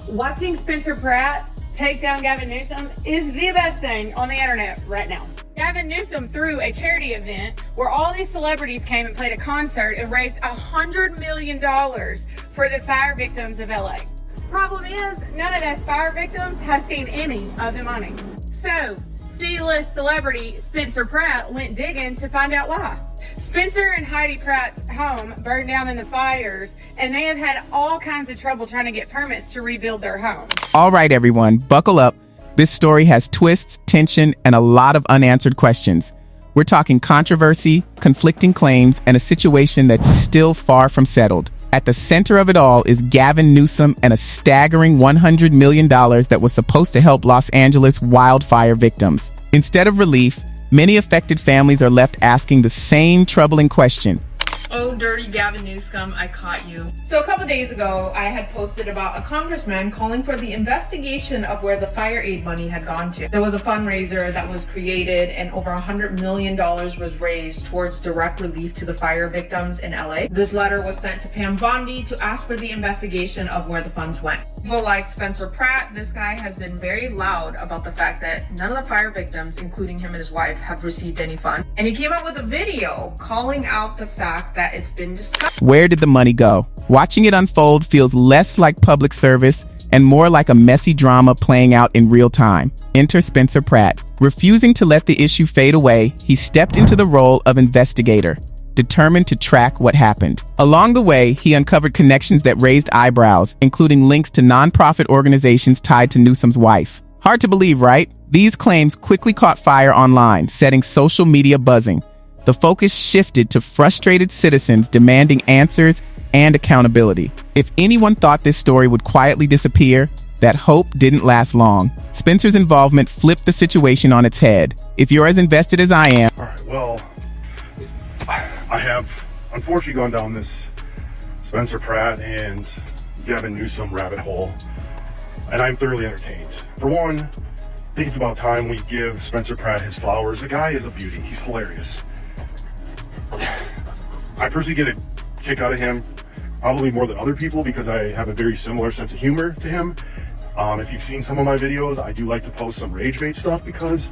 Watching Spencer Pratt take down Gavin Newsom is the best thing on the internet right now. Gavin Newsom threw a charity event where all these celebrities came and played a concert and raised $100 million for the fire victims of LA. Problem is, none of those fire victims has seen any of the money. So, C-list celebrity Spencer Pratt went digging to find out why. Spencer and Heidi Pratt's home burned down in the fires, and they have had all kinds of trouble trying to get permits to rebuild their home. All right, everyone, buckle up. This story has twists, tension, and a lot of unanswered questions. We're talking controversy, conflicting claims, and a situation that's still far from settled. At the center of it all is Gavin Newsom and a staggering $100 million that was supposed to help Los Angeles wildfire victims. Instead of relief, many affected families are left asking the same troubling question. Oh, dirty Gavin Newsom, I caught you. So a couple days ago, I had posted about a congressman calling for the investigation of where the fire aid money had gone to. There was a fundraiser that was created and over $100 million was raised towards direct relief to the fire victims in LA. This letter was sent to Pam Bondi to ask for the investigation of where the funds went. People like Spencer Pratt, this guy has been very loud about the fact that none of the fire victims, including him and his wife, have received any funds. And he came out with a video calling out the fact that it's been discussed. Where did the money go? Watching it unfold feels less like public service and more like a messy drama playing out in real time. Enter Spencer Pratt. Refusing to let the issue fade away, he stepped into the role of investigator, determined to track what happened. Along the way, he uncovered connections that raised eyebrows, including links to nonprofit organizations tied to Newsom's wife. Hard to believe, right? These claims quickly caught fire online, setting social media buzzing. The focus shifted to frustrated citizens demanding answers and accountability. If anyone thought this story would quietly disappear, that hope didn't last long. Spencer's involvement flipped the situation on its head. If you're as invested as I am... All right, well, I have unfortunately gone down this Spencer Pratt and Gavin Newsom rabbit hole, and I'm thoroughly entertained. For one, I think it's about time we give Spencer Pratt his flowers. The guy is a beauty. He's hilarious. I personally get a kick out of him, probably more than other people, because I have a very similar sense of humor to him. If you've seen some of my videos, I do like to post some rage bait stuff because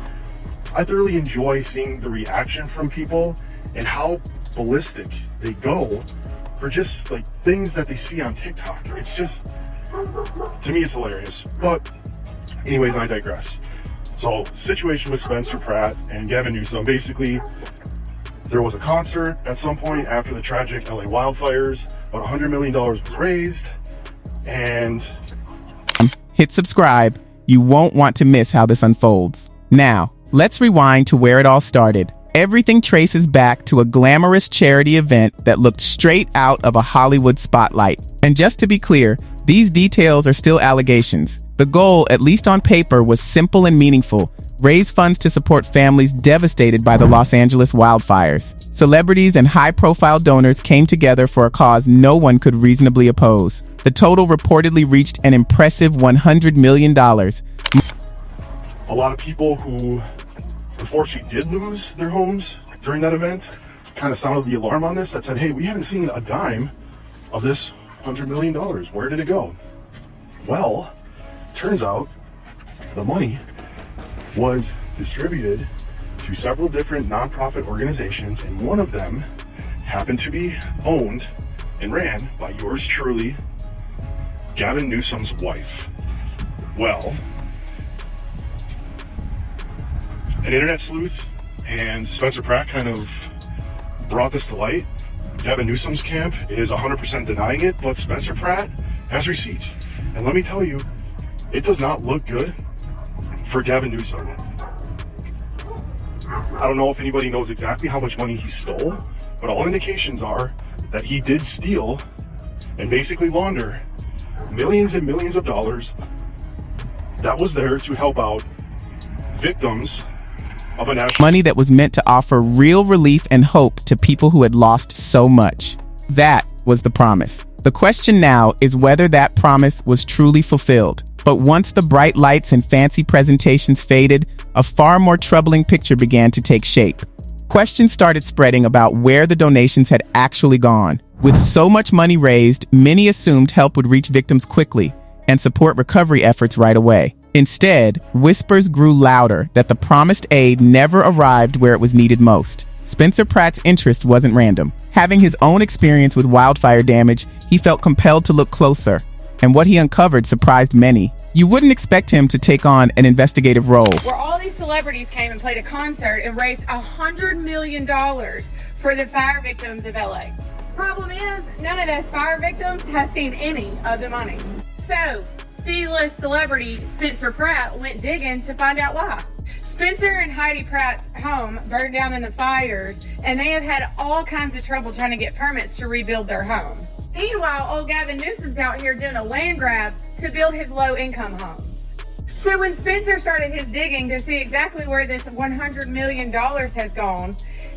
I thoroughly enjoy seeing the reaction from people and how ballistic they go for just like things that they see on TikTok. It's just, to me, it's hilarious. But anyways, I digress. So, situation with Spencer Pratt and Gavin Newsom, basically, there was a concert at some point after the tragic LA wildfires. About $100 million was raised, and... Hit subscribe. You won't want to miss how this unfolds. Now, let's rewind to where it all started. Everything traces back to a glamorous charity event that looked straight out of a Hollywood spotlight. And just to be clear, these details are still allegations. The goal, at least on paper, was simple and meaningful: raise funds to support families devastated by the Los Angeles wildfires. Celebrities and high-profile donors came together for a cause no one could reasonably oppose. The total reportedly reached an impressive $100 million. A lot of people who unfortunately did lose their homes during that event kind of sounded the alarm on this, that said, hey, we haven't seen a dime of this $100 million. Where did it go? Well, turns out the money was distributed to several different nonprofit organizations, and one of them happened to be owned and ran by yours truly, Gavin Newsom's wife. Well, an internet sleuth and Spencer Pratt kind of brought this to light. Gavin Newsom's camp is 100% denying it, but Spencer Pratt has receipts. And let me tell you, it does not look good for Gavin Newsom. I don't know if anybody knows exactly how much money he stole, but all indications are that he did steal and basically launder millions and millions of dollars that was there to help out victims of a national... Money that was meant to offer real relief and hope to people who had lost so much. That was the promise. The question now is whether that promise was truly fulfilled. But once the bright lights and fancy presentations faded, a far more troubling picture began to take shape. Questions started spreading about where the donations had actually gone. With so much money raised, many assumed help would reach victims quickly, and support recovery efforts right away. Instead, whispers grew louder that the promised aid never arrived where it was needed most. Spencer Pratt's interest wasn't random. Having his own experience with wildfire damage, he felt compelled to look closer, and what he uncovered surprised many. You wouldn't expect him to take on an investigative role, where all these celebrities came and played a concert and raised $100 million for the fire victims of LA. Problem is, none of those fire victims has seen any of the money. So, C-list celebrity Spencer Pratt went digging to find out why. Spencer and Heidi Pratt's home burned down in the fires, and they have had all kinds of trouble trying to get permits to rebuild their home. Meanwhile, old Gavin Newsom's out here doing a land grab to build his low-income home. So when Spencer started his digging to see exactly where this $100 million has gone,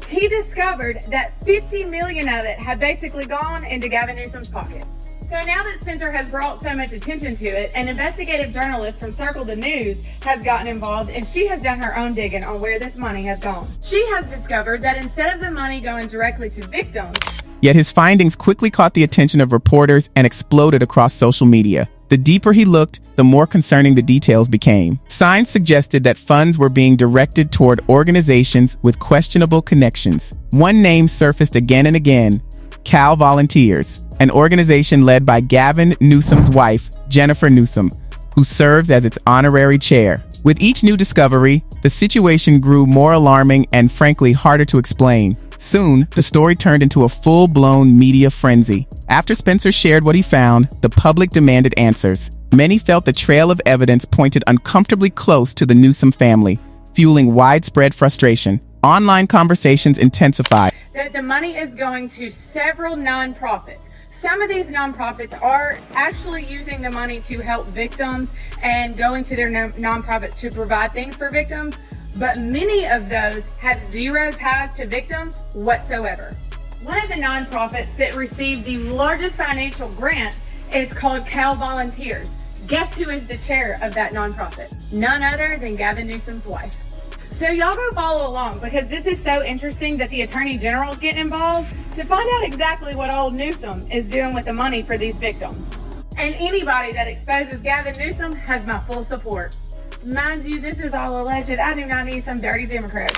he discovered that $50 million of it had basically gone into Gavin Newsom's pocket. So now that Spencer has brought so much attention to it, an investigative journalist from Circle the News has gotten involved, and she has done her own digging on where this money has gone. She has discovered that instead of the money going directly to victims, yet his findings quickly caught the attention of reporters and exploded across social media. The deeper he looked, the more concerning the details became. Signs suggested that funds were being directed toward organizations with questionable connections. One name surfaced again and again: Cal Volunteers, an organization led by Gavin Newsom's wife, Jennifer Newsom, who serves as its honorary chair. With each new discovery, the situation grew more alarming and frankly harder to explain. Soon, the story turned into a full-blown media frenzy. After Spencer shared what he found, the public demanded answers. Many felt the trail of evidence pointed uncomfortably close to the Newsom family, fueling widespread frustration. Online conversations intensified. That the money is going to several nonprofits. Some of these nonprofits are actually using the money to help victims and going to their nonprofits to provide things for victims, but many of those have zero ties to victims whatsoever. One of the nonprofits that received the largest financial grant is called Cal Volunteers. Guess who is the chair of that nonprofit? None other than Gavin Newsom's wife. So y'all go follow along, because this is so interesting that the Attorney General is getting involved to find out exactly what old Newsom is doing with the money for these victims. And anybody that exposes Gavin Newsom has my full support. Mind you, this is all alleged. I do not need some dirty Democrat.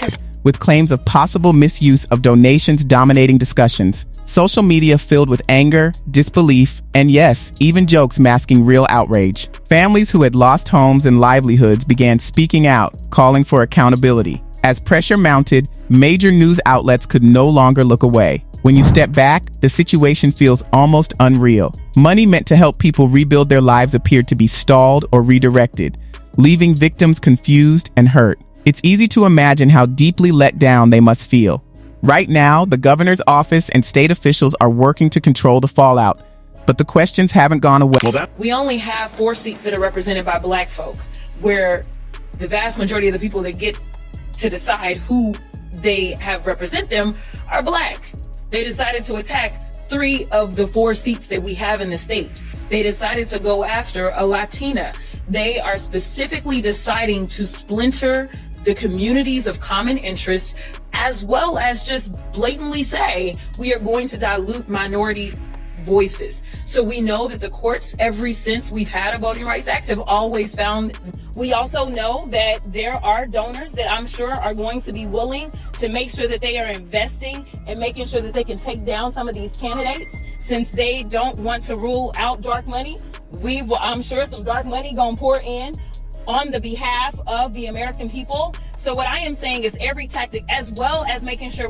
With claims of possible misuse of donations dominating discussions, social media filled with anger, disbelief, and yes, even jokes masking real outrage. Families who had lost homes and livelihoods began speaking out, calling for accountability. As pressure mounted, major news outlets could no longer look away. When you step back, the situation feels almost unreal. Money meant to help people rebuild their lives appeared to be stalled or redirected, leaving victims confused and hurt. It's easy to imagine how deeply let down they must feel. Right now, the governor's office and state officials are working to control the fallout, but the questions haven't gone away. We only have 4 seats that are represented by black folk, where the vast majority of the people that get to decide who they have represent them are black. They decided to attack 3 of the 4 seats that we have in the state. They decided to go after a Latina. They are specifically deciding to splinter the communities of common interest, as well as just blatantly say, we are going to dilute minority voices. So we know that the courts, ever since we've had a Voting Rights Act, have always found. We also know that there are donors that I'm sure are going to be willing to make sure that they are investing and making sure that they can take down some of these candidates, since they don't want to rule out dark money. I'm sure some dark money gonna pour in on the behalf of the American people. So what I am saying is every tactic, as well as making sure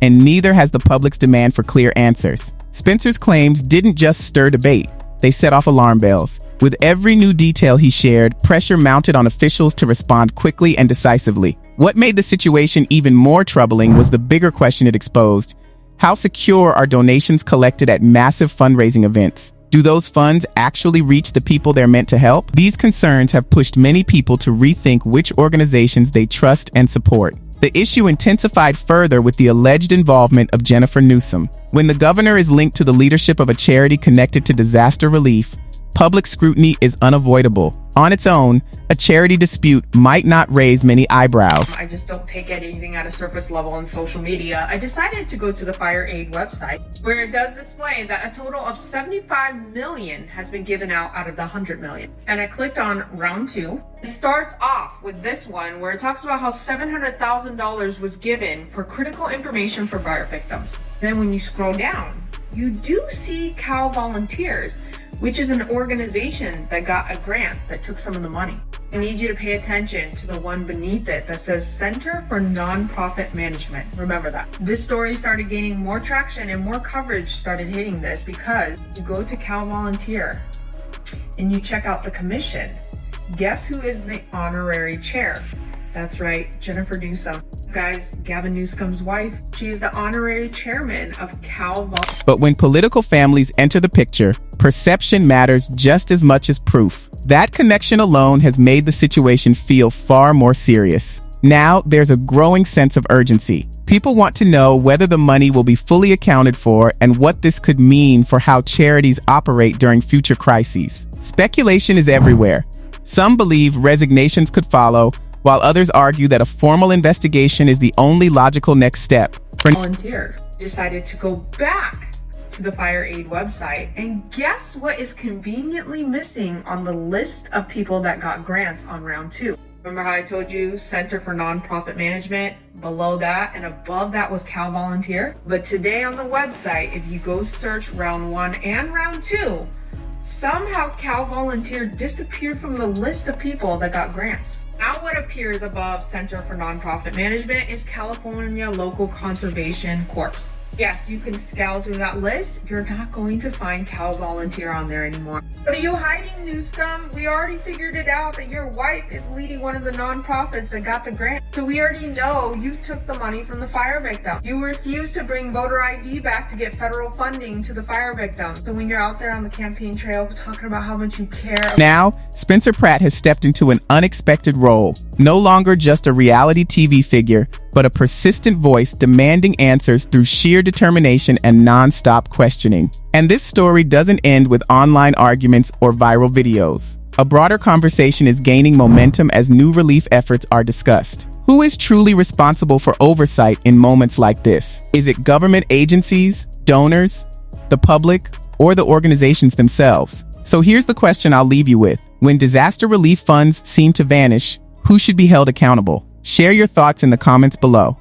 and neither has the public's demand for clear answers. Spencer's claims didn't just stir debate, they set off alarm bells. With every new detail he shared, pressure mounted on officials to respond quickly and decisively. What made the situation even more troubling was the bigger question it exposed: how secure are donations collected at massive fundraising events? Do those funds actually reach the people they're meant to help? These concerns have pushed many people to rethink which organizations they trust and support. The issue intensified further with the alleged involvement of Jennifer Newsom. When the governor is linked to the leadership of a charity connected to disaster relief, public scrutiny is unavoidable. On its own, a charity dispute might not raise many eyebrows. I just don't take anything at a surface level on social media. I decided to go to the Fire Aid website, where it does display that a total of 75 million has been given out of the 100 million. And I clicked on round 2. It starts off with this one where it talks about how $700,000 was given for critical information for fire victims. Then when you scroll down, you do see Cal Volunteers, which is an organization that got a grant that took some of the money. I need you to pay attention to the one beneath it that says Center for Nonprofit Management. Remember that. This story started gaining more traction and more coverage started hitting this because you go to Cal Volunteer and you check out the commission. Guess who is the honorary chair? That's right, Jennifer Newsom. Guys, Gavin Newsom's wife. She is the honorary chairman of Cal Volunteer. But when political families enter the picture, perception matters just as much as proof. That connection alone has made the situation feel far more serious. Now, there's a growing sense of urgency. People want to know whether the money will be fully accounted for and what this could mean for how charities operate during future crises. Speculation is everywhere. Some believe resignations could follow, while others argue that a formal investigation is the only logical next step. Volunteer decided to go back to the Fire Aid website, and guess what is conveniently missing on the list of people that got grants on round 2? Remember how I told you Center for Nonprofit Management? Below that and above that was Cal Volunteer. But today on the website, if you go search round 1 and round 2, somehow Cal Volunteer disappeared from the list of people that got grants. Now what appears above Center for Nonprofit Management is California Local Conservation Corps. Yes, you can scour through that list. You're not going to find Cal Volunteer on there anymore. What are you hiding, Newsom? We already figured it out that your wife is leading one of the nonprofits that got the grant. So we already know you took the money from the fire victim. You refused to bring voter ID back to get federal funding to the fire victim. So when you're out there on the campaign trail talking about how much you care. Now, Spencer Pratt has stepped into an unexpected role. No longer just a reality TV figure, but a persistent voice demanding answers through sheer determination and non-stop questioning. And this story doesn't end with online arguments or viral videos. A broader conversation is gaining momentum as new relief efforts are discussed. Who is truly responsible for oversight in moments like this? Is it government agencies, donors, the public, or the organizations themselves? So here's the question I'll leave you with. When disaster relief funds seem to vanish, who should be held accountable? Share your thoughts in the comments below.